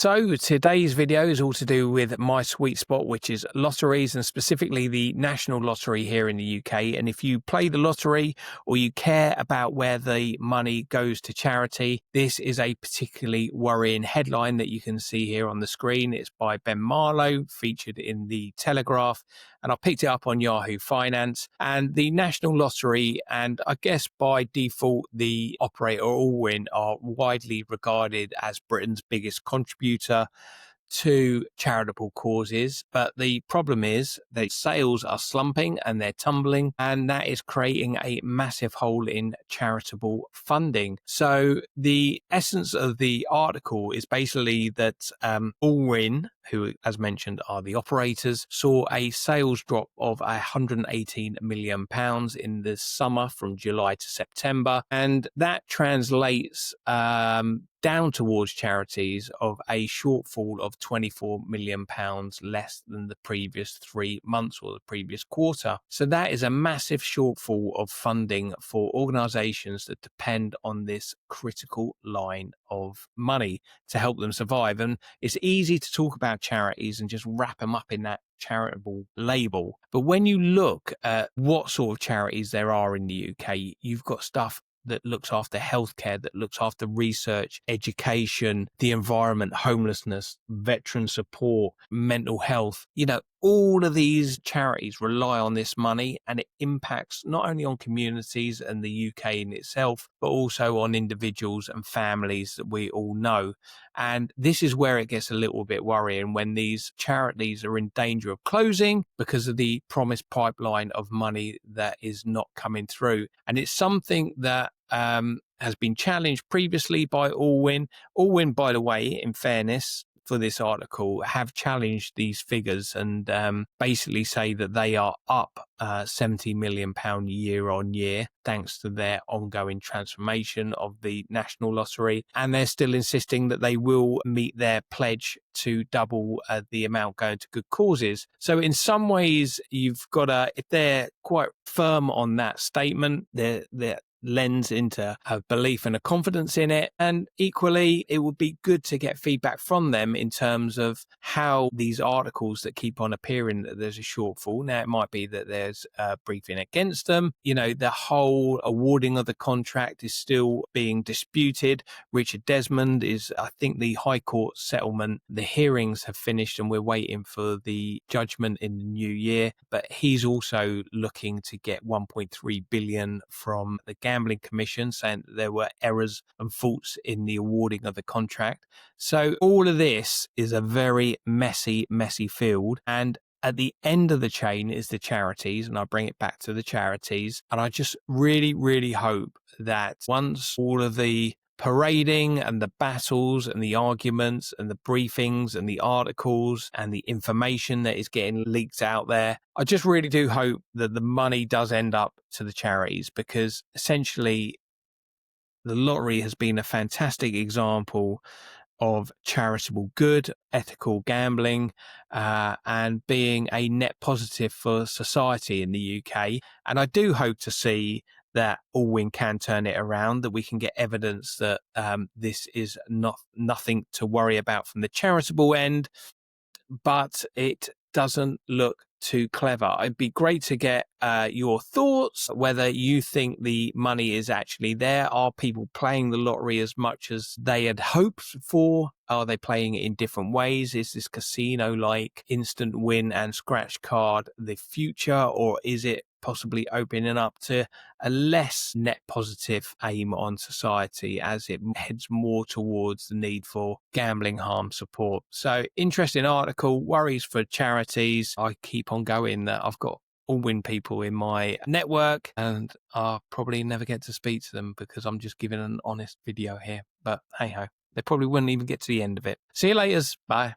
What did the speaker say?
So today's video is all to do with my sweet spot, which is lotteries and specifically the National Lottery here in the UK. And if you play the lottery or you care about where the money goes to charity, this is a particularly worrying headline that you can see here on the screen. It's by Ben Marlow, featured in the Telegraph, and I picked it up on Yahoo Finance. And the National Lottery, and I guess by default the operator Allwyn, are widely regarded as Britain's biggest contributor to charitable causes, but the problem is that sales are slumping and they're tumbling, and that is creating a massive hole in charitable funding. So the essence of the article is basically that Allwyn, who as mentioned are the operators, saw a sales drop of £118 million in the summer from July to September, and that translates down towards charities of a shortfall of £24 million less than the previous 3 months or the previous quarter. So that is a massive shortfall of funding for organisations that depend on this critical line of money to help them survive. And it's easy to talk about charities and just wrap them up in that charitable label. But when you look at what sort of charities there are in the UK, you've got stuff that looks after healthcare, that looks after research, education, the environment, homelessness, veteran support, mental health. All of these charities rely on this money, and it impacts not only on communities and the UK in itself, but also on individuals and families that we all know. And this is where it gets a little bit worrying, when these charities are in danger of closing because of the promised pipeline of money that is not coming through. And it's something that has been challenged previously by Allwyn. Allwyn, by the way, in fairness, for this article, have challenged these figures and basically say that they are up £70 million year on year thanks to their ongoing transformation of the National Lottery, and they're still insisting that they will meet their pledge to double the amount going to good causes. So in some ways, you've got if they're quite firm on that statement, they're lends into a belief and a confidence in it. And equally, it would be good to get feedback from them in terms of how these articles that keep on appearing that there's a shortfall. Now, it might be that there's a briefing against them. The whole awarding of the contract is still being disputed. Richard Desmond is, I think, the High Court settlement. The hearings have finished and we're waiting for the judgment in the new year. But he's also looking to get 1.3 billion from the Gambling Commission, saying that there were errors and faults in the awarding of the contract. So all of this is a very messy field. And at the end of the chain is the charities, and I bring it back to the charities. And I just really hope that once all of the parading and the battles and the arguments and the briefings and the articles and the information that is getting leaked out there, I just really do hope that the money does end up to the charities, because essentially the lottery has been a fantastic example of charitable good, ethical gambling, and being a net positive for society in the UK. And I do hope to see that Allwyn can turn it around, that we can get evidence that this is nothing to worry about from the charitable end, but it doesn't look too clever. It'd be great to get your thoughts, whether you think the money is actually there. Are people playing the lottery as much as they had hoped for? Are they playing it in different ways? Is this casino like instant win and scratch card the future, or is it possibly opening up to a less net positive aim on society as it heads more towards the need for gambling harm support? So interesting article, worries for charities. I keep on going that I've got Allwyn people in my network and I'll probably never get to speak to them because I'm just giving an honest video here. But hey ho, they probably wouldn't even get to the end of it. See you later. Bye.